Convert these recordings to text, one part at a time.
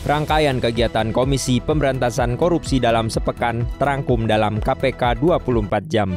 Rangkaian kegiatan Komisi Pemberantasan Korupsi dalam sepekan terangkum dalam KPK 24 jam.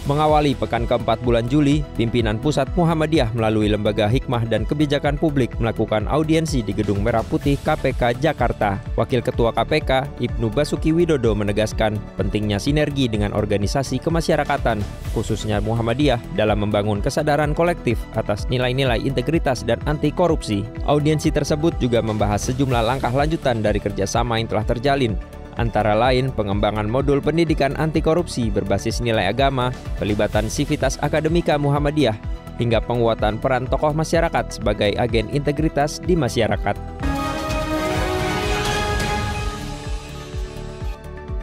Mengawali pekan keempat bulan Juli, pimpinan Pusat Muhammadiyah melalui Lembaga Hikmah dan Kebijakan Publik melakukan audiensi di Gedung Merah Putih KPK Jakarta. Wakil Ketua KPK, Ibnu Basuki Widodo menegaskan pentingnya sinergi dengan organisasi kemasyarakatan, khususnya Muhammadiyah, dalam membangun kesadaran kolektif atas nilai-nilai integritas dan anti korupsi. Audiensi tersebut juga membahas sejumlah langkah lanjutan dari kerjasama yang telah terjalin, antara lain pengembangan modul pendidikan anti korupsi berbasis nilai agama, pelibatan sivitas akademika Muhammadiyah, hingga penguatan peran tokoh masyarakat sebagai agen integritas di masyarakat.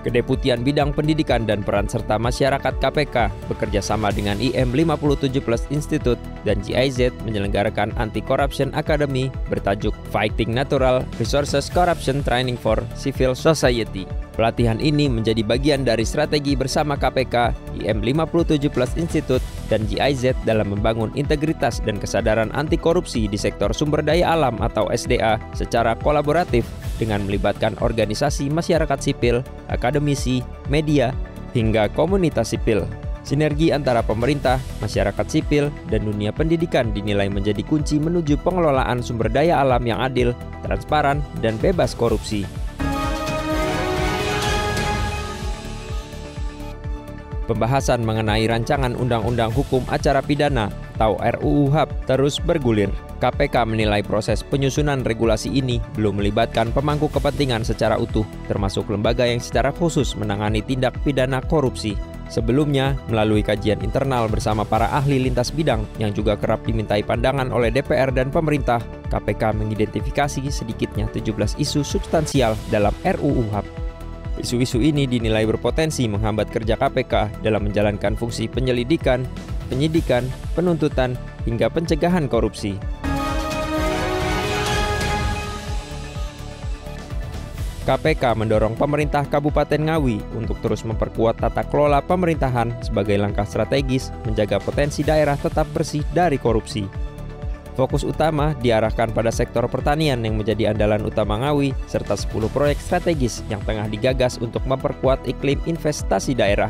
Kedeputian Bidang Pendidikan dan Peran Serta Masyarakat KPK bekerja sama dengan IM 57 Plus Institute dan GIZ menyelenggarakan Anti-Corruption Academy bertajuk Fighting Natural Resources Corruption Training for Civil Society. Pelatihan ini menjadi bagian dari strategi bersama KPK, IM 57 Plus Institute, dan GIZ dalam membangun integritas dan kesadaran anti korupsi di sektor sumber daya alam atau SDA secara kolaboratif dengan melibatkan organisasi masyarakat sipil, akademisi, media, hingga komunitas sipil. Sinergi antara pemerintah, masyarakat sipil, dan dunia pendidikan dinilai menjadi kunci menuju pengelolaan sumber daya alam yang adil, transparan, dan bebas korupsi. Pembahasan mengenai rancangan Undang-Undang Hukum Acara Pidana atau RUU HAP terus bergulir. KPK menilai proses penyusunan regulasi ini belum melibatkan pemangku kepentingan secara utuh, termasuk lembaga yang secara khusus menangani tindak pidana korupsi. Sebelumnya, melalui kajian internal bersama para ahli lintas bidang yang juga kerap dimintai pandangan oleh DPR dan pemerintah, KPK mengidentifikasi sedikitnya 17 isu substansial dalam RUU HAP. Isu-isu ini dinilai berpotensi menghambat kerja KPK dalam menjalankan fungsi penyelidikan, penyidikan, penuntutan, hingga pencegahan korupsi. KPK mendorong pemerintah Kabupaten Ngawi untuk terus memperkuat tata kelola pemerintahan sebagai langkah strategis menjaga potensi daerah tetap bersih dari korupsi. Fokus utama diarahkan pada sektor pertanian yang menjadi andalan utama Ngawi, serta 10 proyek strategis yang tengah digagas untuk memperkuat iklim investasi daerah.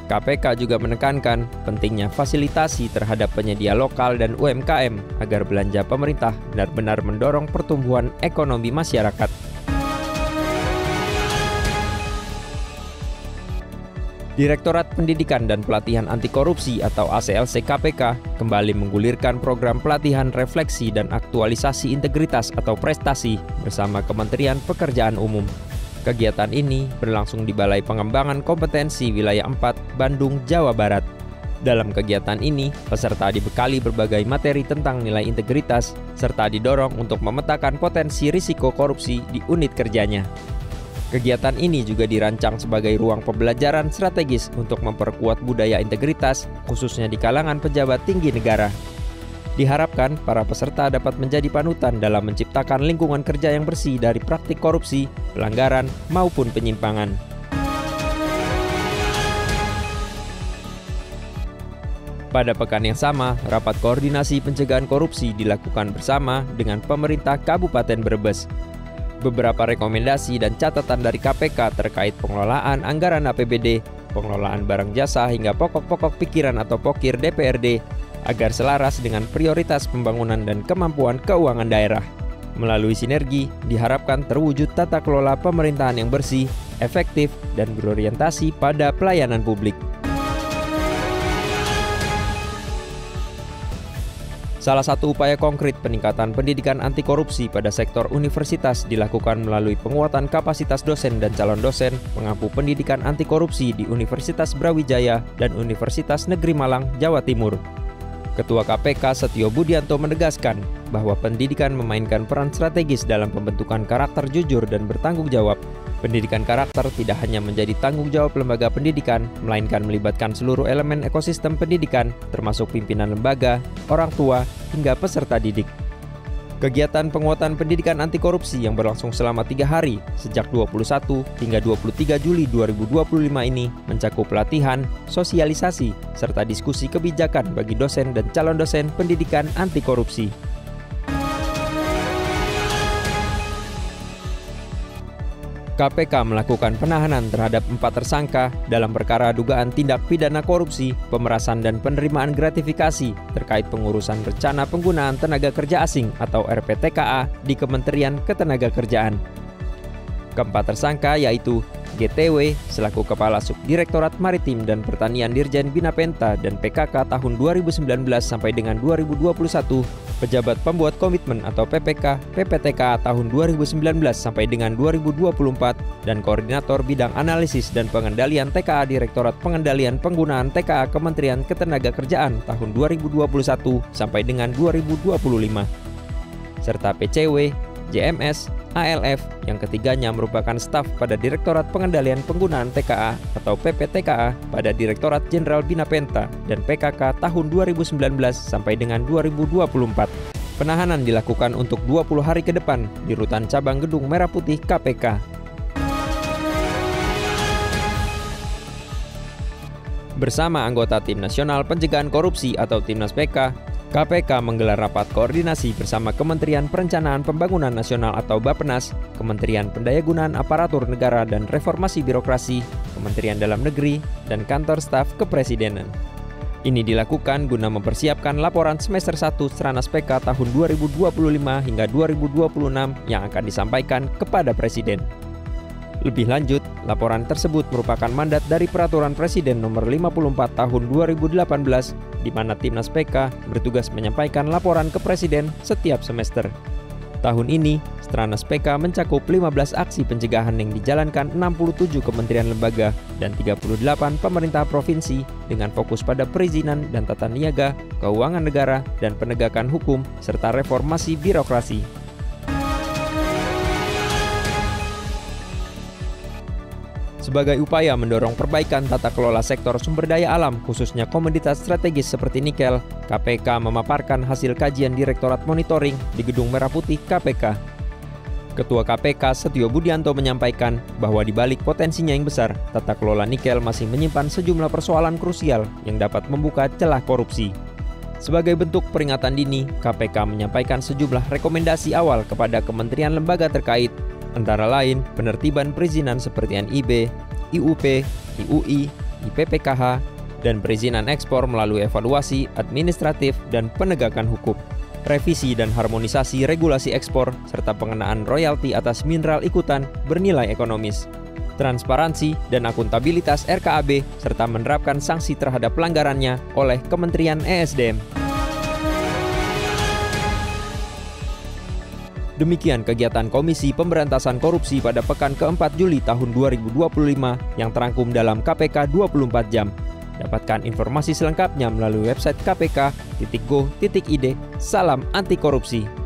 KPK juga menekankan pentingnya fasilitasi terhadap penyedia lokal dan UMKM agar belanja pemerintah benar-benar mendorong pertumbuhan ekonomi masyarakat. Direktorat Pendidikan dan Pelatihan Anti Korupsi atau ACLC KPK kembali menggulirkan program pelatihan refleksi dan aktualisasi integritas atau prestasi bersama Kementerian Pekerjaan Umum. Kegiatan ini berlangsung di Balai Pengembangan Kompetensi Wilayah 4, Bandung, Jawa Barat. Dalam kegiatan ini, peserta dibekali berbagai materi tentang nilai integritas serta didorong untuk memetakan potensi risiko korupsi di unit kerjanya. Kegiatan ini juga dirancang sebagai ruang pembelajaran strategis untuk memperkuat budaya integritas, khususnya di kalangan pejabat tinggi negara. Diharapkan para peserta dapat menjadi panutan dalam menciptakan lingkungan kerja yang bersih dari praktik korupsi, pelanggaran, maupun penyimpangan. Pada pekan yang sama, rapat koordinasi pencegahan korupsi dilakukan bersama dengan pemerintah Kabupaten Brebes. Beberapa rekomendasi dan catatan dari KPK terkait pengelolaan anggaran APBD, pengelolaan barang jasa hingga pokok-pokok pikiran atau POKIR DPRD agar selaras dengan prioritas pembangunan dan kemampuan keuangan daerah. Melalui sinergi, diharapkan terwujud tata kelola pemerintahan yang bersih, efektif, dan berorientasi pada pelayanan publik. Salah satu upaya konkret peningkatan pendidikan anti korupsi pada sektor universitas dilakukan melalui penguatan kapasitas dosen dan calon dosen pengampu pendidikan anti korupsi di Universitas Brawijaya dan Universitas Negeri Malang, Jawa Timur. Ketua KPK Setio Budianto menegaskan bahwa pendidikan memainkan peran strategis dalam pembentukan karakter jujur dan bertanggung jawab. Pendidikan karakter tidak hanya menjadi tanggung jawab lembaga pendidikan, melainkan melibatkan seluruh elemen ekosistem pendidikan, termasuk pimpinan lembaga, orang tua, hingga peserta didik. Kegiatan penguatan pendidikan anti korupsi yang berlangsung selama 3 hari sejak 21 hingga 23 Juli 2025 ini mencakup pelatihan, sosialisasi, serta diskusi kebijakan bagi dosen dan calon dosen pendidikan anti korupsi. KPK melakukan penahanan terhadap 4 tersangka dalam perkara dugaan tindak pidana korupsi, pemerasan dan penerimaan gratifikasi terkait pengurusan rencana penggunaan tenaga kerja asing atau RPTKA di Kementerian Ketenagakerjaan. Keempat tersangka yaitu GTW selaku Kepala Subdirektorat Maritim dan Pertanian Dirjen Bina Penta dan PKK tahun 2019 sampai dengan 2021, pejabat pembuat komitmen atau PPK PPTK tahun 2019 sampai dengan 2024, dan koordinator bidang analisis dan pengendalian TKA Direktorat Pengendalian Penggunaan TKA Kementerian Ketenagakerjaan tahun 2021 sampai dengan 2025, serta PCW, JMS, ALF yang ketiganya merupakan staf pada Direktorat Pengendalian Penggunaan TKA atau PPTKA pada Direktorat Jenderal Bina Penta dan PKK tahun 2019 sampai dengan 2024. Penahanan dilakukan untuk 20 hari ke depan di Rutan Cabang Gedung Merah Putih KPK. Bersama anggota Tim Nasional Pencegahan Korupsi atau Timnas PK, KPK menggelar rapat koordinasi bersama Kementerian Perencanaan Pembangunan Nasional atau Bappenas, Kementerian Pendayagunaan Aparatur Negara dan Reformasi Birokrasi, Kementerian Dalam Negeri, dan Kantor Staf Kepresidenan. Ini dilakukan guna mempersiapkan laporan semester 1 Stranas PK tahun 2025 hingga 2026 yang akan disampaikan kepada Presiden. Lebih lanjut, laporan tersebut merupakan mandat dari Peraturan Presiden Nomor 54 Tahun 2018, di mana Timnas PK bertugas menyampaikan laporan ke Presiden setiap semester. Tahun ini, Stranas PK mencakup 15 aksi pencegahan yang dijalankan 67 kementerian lembaga dan 38 pemerintah provinsi dengan fokus pada perizinan dan tata niaga, keuangan negara, dan penegakan hukum, serta reformasi birokrasi. Sebagai upaya mendorong perbaikan tata kelola sektor sumber daya alam khususnya komoditas strategis seperti nikel, KPK memaparkan hasil kajian Direktorat Monitoring di Gedung Merah Putih KPK. Ketua KPK Setio Budianto menyampaikan bahwa di balik potensinya yang besar, tata kelola nikel masih menyimpan sejumlah persoalan krusial yang dapat membuka celah korupsi. Sebagai bentuk peringatan dini, KPK menyampaikan sejumlah rekomendasi awal kepada kementerian lembaga terkait, antara lain penertiban perizinan seperti NIB, IUP, IUI, IPPKH, dan perizinan ekspor melalui evaluasi administratif dan penegakan hukum, revisi dan harmonisasi regulasi ekspor, serta pengenaan royalti atas mineral ikutan bernilai ekonomis, transparansi dan akuntabilitas RKAB, serta menerapkan sanksi terhadap pelanggarannya oleh Kementerian ESDM. Demikian kegiatan Komisi Pemberantasan Korupsi pada pekan ke-4 Juli tahun 2025 yang terangkum dalam KPK 24 jam. Dapatkan informasi selengkapnya melalui website kpk.go.id. Salam anti korupsi.